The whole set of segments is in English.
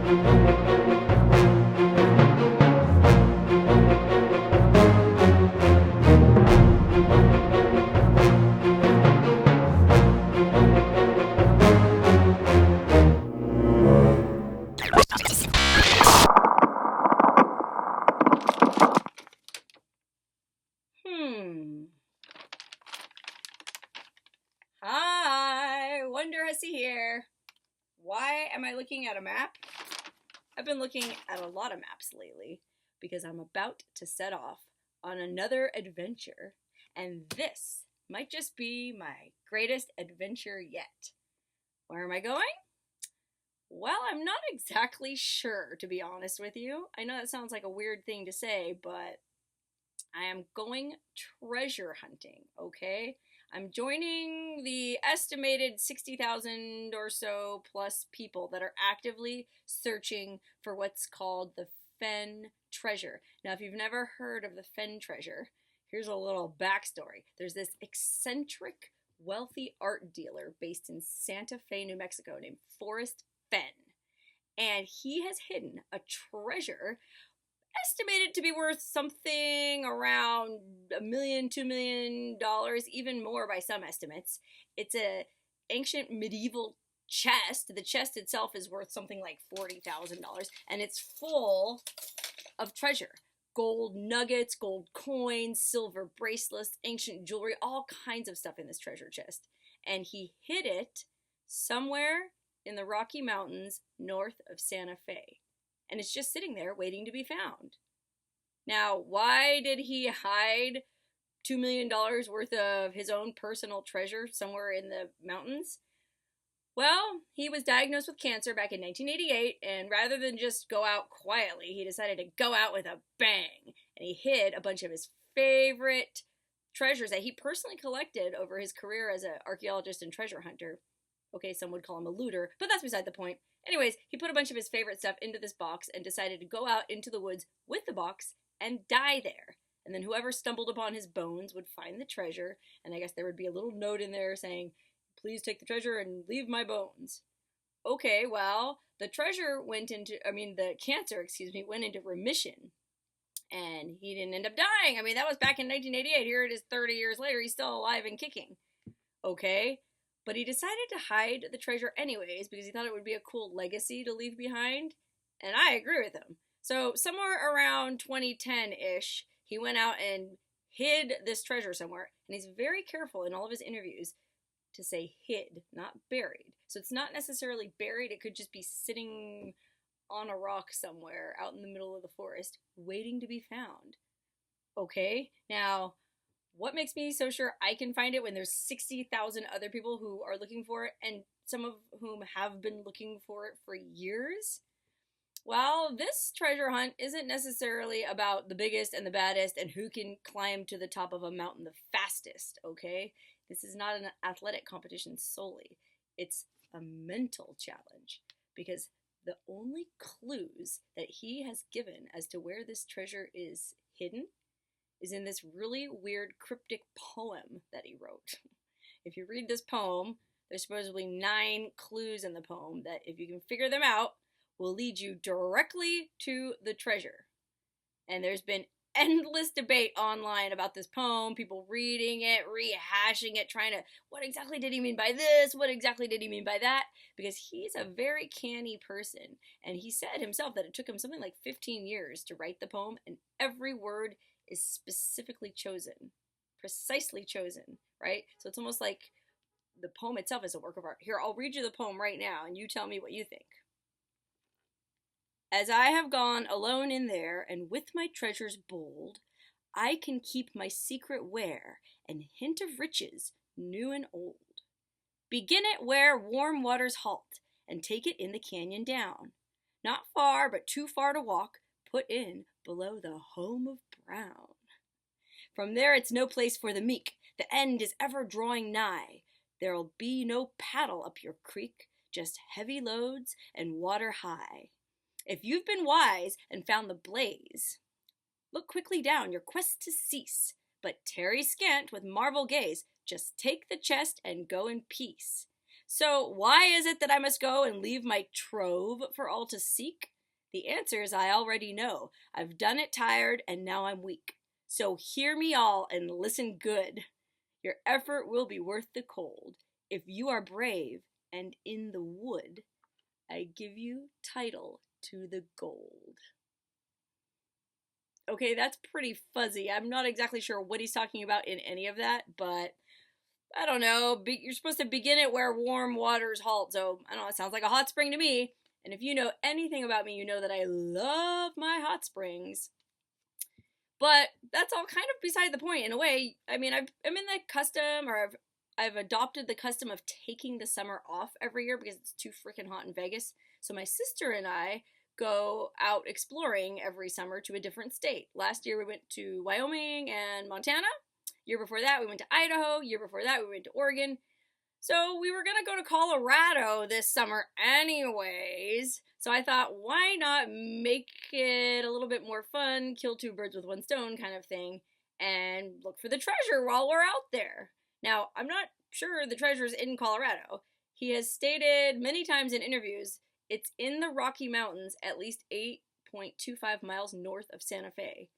Hi, Wonderhussy here. Why am I looking at a map? I've been looking at a lot of maps lately because I'm about to set off on another adventure, and this might just be my greatest adventure yet. Where am I going? Well, I'm not exactly sure, to be honest with you. I know that sounds like a weird thing to say, but I am going treasure hunting, okay? I'm joining the estimated 60,000 or so plus people that are actively searching for what's called the Fenn Treasure. Now, if you've never heard of the Fenn Treasure, here's a little backstory. There's this eccentric, wealthy art dealer based in Santa Fe, New Mexico named Forrest Fenn. And he has hidden a treasure estimated to be worth something around $1 million, $2 million, even more by some estimates. It's an ancient medieval chest. The chest itself is worth something like $40,000, and it's full of treasure. Gold nuggets, gold coins, silver bracelets, ancient jewelry, all kinds of stuff in this treasure chest. And he hid it somewhere in the Rocky Mountains north of Santa Fe. And it's just sitting there waiting to be found. Now, why did he hide $2 million worth of his own personal treasure somewhere in the mountains? Well, he was diagnosed with cancer back in 1988, and rather than just go out quietly, he decided to go out with a bang. And he hid a bunch of his favorite treasures that he personally collected over his career as an archaeologist and treasure hunter. Okay, some would call him a looter, but that's beside the point. Anyways, he put a bunch of his favorite stuff into this box and decided to go out into the woods with the box and die there. And then whoever stumbled upon his bones would find the treasure, and I guess there would be a little note in there saying, "Please take the treasure and leave my bones." Okay, well, the cancer, went into remission. And he didn't end up dying. I mean, that was back in 1988. Here it is 30 years later. He's still alive and kicking. Okay? But he decided to hide the treasure anyways because he thought it would be a cool legacy to leave behind. And I agree with him. So somewhere around 2010-ish, he went out and hid this treasure somewhere. And he's very careful in all of his interviews to say hid, not buried. So it's not necessarily buried. It could just be sitting on a rock somewhere out in the middle of the forest waiting to be found. Okay? Now, what makes me so sure I can find it when there's 60,000 other people who are looking for it, and some of whom have been looking for it for years? Well, this treasure hunt isn't necessarily about the biggest and the baddest and who can climb to the top of a mountain the fastest, okay? This is not an athletic competition solely. It's a mental challenge, because the only clues that he has given as to where this treasure is hidden is in this really weird cryptic poem that he wrote. If you read this poem, there's supposedly 9 clues in the poem that, if you can figure them out, will lead you directly to the treasure. And there's been endless debate online about this poem, people reading it, rehashing it, trying to, what exactly did he mean by this? What exactly did he mean by that? Because he's a very canny person. And he said himself that it took him something like 15 years to write the poem, and every word is specifically chosen, precisely chosen, right? So it's almost like the poem itself is a work of art. Here, I'll read you the poem right now, and you tell me what you think. As I have gone alone in there, and with my treasures bold, I can keep my secret where, and hint of riches, new and old. Begin it where warm waters halt, and take it in the canyon down. Not far, but too far to walk, put in below the home of Brown. From there it's no place for the meek, the end is ever drawing nigh. There'll be no paddle up your creek, just heavy loads and water high. If you've been wise and found the blaze, look quickly down your quest to cease, but tarry scant with marvel gaze, just take the chest and go in peace. So why is it that I must go and leave my trove for all to seek? The answer is I already know. I've done it tired, and now I'm weak. So hear me all and listen good. Your effort will be worth the cold. If you are brave and in the wood, I give you title to the gold. Okay, that's pretty fuzzy. I'm not exactly sure what he's talking about in any of that, but I don't know. You're supposed to begin it where warm waters halt, so I don't know. It sounds like a hot spring to me. And if you know anything about me, you know that I love my hot springs. But that's all kind of beside the point in a way. I mean, I'm in the custom, or I've adopted the custom of taking the summer off every year because it's too freaking hot in Vegas. So my sister and I go out exploring every summer to a different state. Last year we went to Wyoming and Montana. Year before that we went to Idaho. Year before that we went to Oregon. So we were going to go to Colorado this summer anyways. So I thought, why not make it a little bit more fun, kill two birds with one stone kind of thing, and look for the treasure while we're out there. Now, I'm not sure the treasure's in Colorado. He has stated many times in interviews it's in the Rocky Mountains, at least 8.25 miles north of Santa Fe.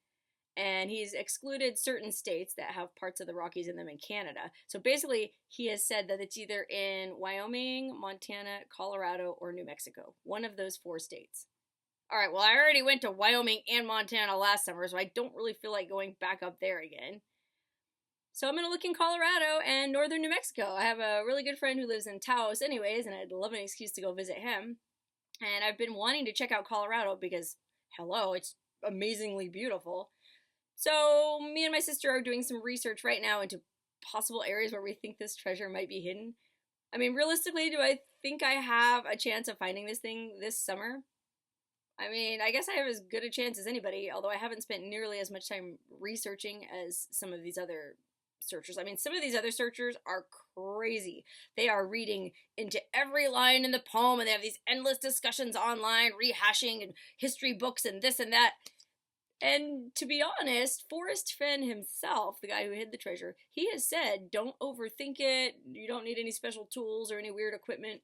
And he's excluded certain states that have parts of the Rockies in them in Canada. So basically, he has said that it's either in Wyoming, Montana, Colorado, or New Mexico. One of those 4 states. All right, well, I already went to Wyoming and Montana last summer, so I don't really feel like going back up there again. So I'm going to look in Colorado and northern New Mexico. I have a really good friend who lives in Taos anyways, and I'd love an excuse to go visit him. And I've been wanting to check out Colorado because, hello, it's amazingly beautiful. So me and my sister are doing some research right now into possible areas where we think this treasure might be hidden. I mean, realistically, do I think I have a chance of finding this thing this summer? I mean, I guess I have as good a chance as anybody, although I haven't spent nearly as much time researching as some of these other searchers. I mean, some of these other searchers are crazy. They are reading into every line in the poem, and they have these endless discussions online, rehashing and history books and this and that. And to be honest, Forrest Fenn himself, the guy who hid the treasure, he has said, don't overthink it, you don't need any special tools or any weird equipment.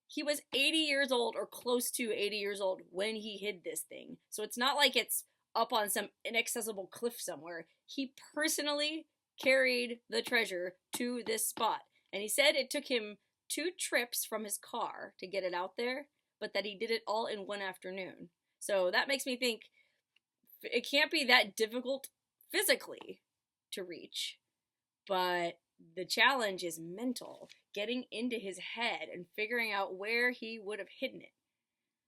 He was 80 years old, or close to 80 years old, when he hid this thing. So it's not like it's up on some inaccessible cliff somewhere. He personally carried the treasure to this spot. And he said it took him 2 trips from his car to get it out there, but that he did it all in one afternoon. So that makes me think it can't be that difficult physically to reach, but the challenge is mental, getting into his head and figuring out where he would have hidden it.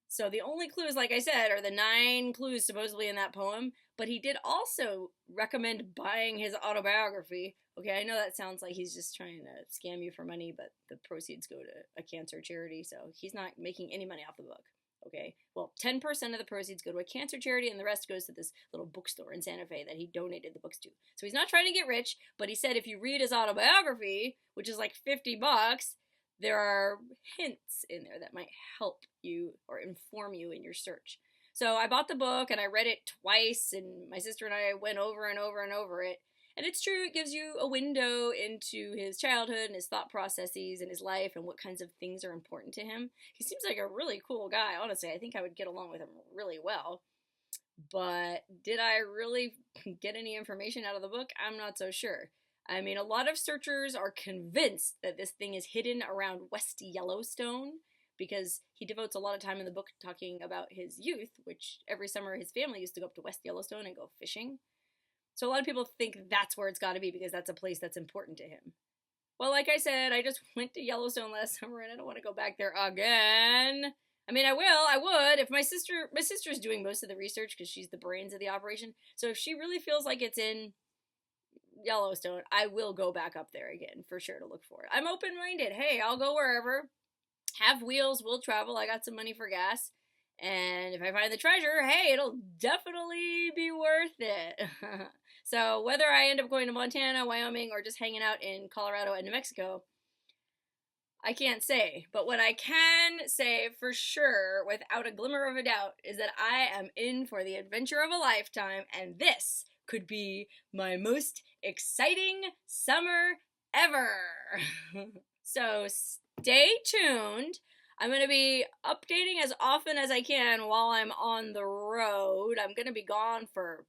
So the only clues, like I said, are the 9 clues supposedly in that poem, but he did also recommend buying his autobiography. Okay, I know that sounds like he's just trying to scam you for money, but the proceeds go to a cancer charity, so he's not making any money off the book. Okay, well, 10% of the proceeds go to a cancer charity, and the rest goes to this little bookstore in Santa Fe that he donated the books to. So he's not trying to get rich, but he said if you read his autobiography, which is like $50, there are hints in there that might help you or inform you in your search. So I bought the book, and I read it twice, and my sister and I went over and over and over it. And it's true, it gives you a window into his childhood and his thought processes and his life and what kinds of things are important to him. He seems like a really cool guy, honestly. I think I would get along with him really well. But did I really get any information out of the book? I'm not so sure. I mean, a lot of searchers are convinced that this thing is hidden around West Yellowstone because he devotes a lot of time in the book talking about his youth, which every summer his family used to go up to West Yellowstone and go fishing. So a lot of people think that's where it's got to be because that's a place that's important to him. Well, like I said, I just went to Yellowstone last summer and I don't want to go back there again. I mean, I would. If my sister's doing most of the research because she's the brains of the operation. So if she really feels like it's in Yellowstone, I will go back up there again for sure to look for it. I'm open-minded. Hey, I'll go wherever. Have wheels, we'll travel. I got some money for gas. And if I find the treasure, hey, it'll definitely be worth it. So whether I end up going to Montana, Wyoming, or just hanging out in Colorado and New Mexico, I can't say. But what I can say for sure, without a glimmer of a doubt, is that I am in for the adventure of a lifetime, and this could be my most exciting summer ever. So stay tuned. I'm going to be updating as often as I can while I'm on the road. I'm going to be gone for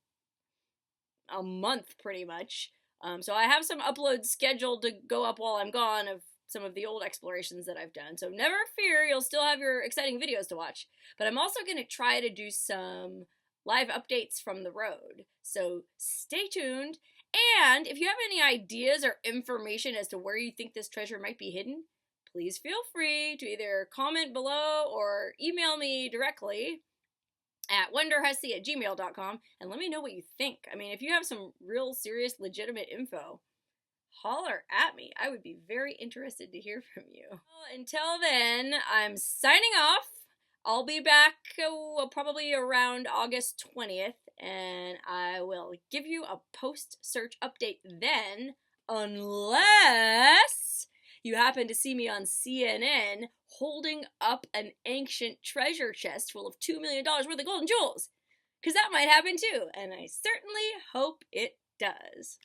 a month pretty much. So I have some uploads scheduled to go up while I'm gone of some of the old explorations that I've done. So never fear, you'll still have your exciting videos to watch. But I'm also going to try to do some live updates from the road. So stay tuned. And if you have any ideas or information as to where you think this treasure might be hidden, please feel free to either comment below or email me directly at wonderhussy@gmail.com and let me know what you think. I mean, if you have some real serious legitimate info, holler at me. I would be very interested to hear from you. Well, until then, I'm signing off. I'll be back probably around August 20th, and I will give you a post-search update then, unless you happen to see me on CNN holding up an ancient treasure chest full of $2 million worth of golden jewels. Because that might happen too, and I certainly hope it does.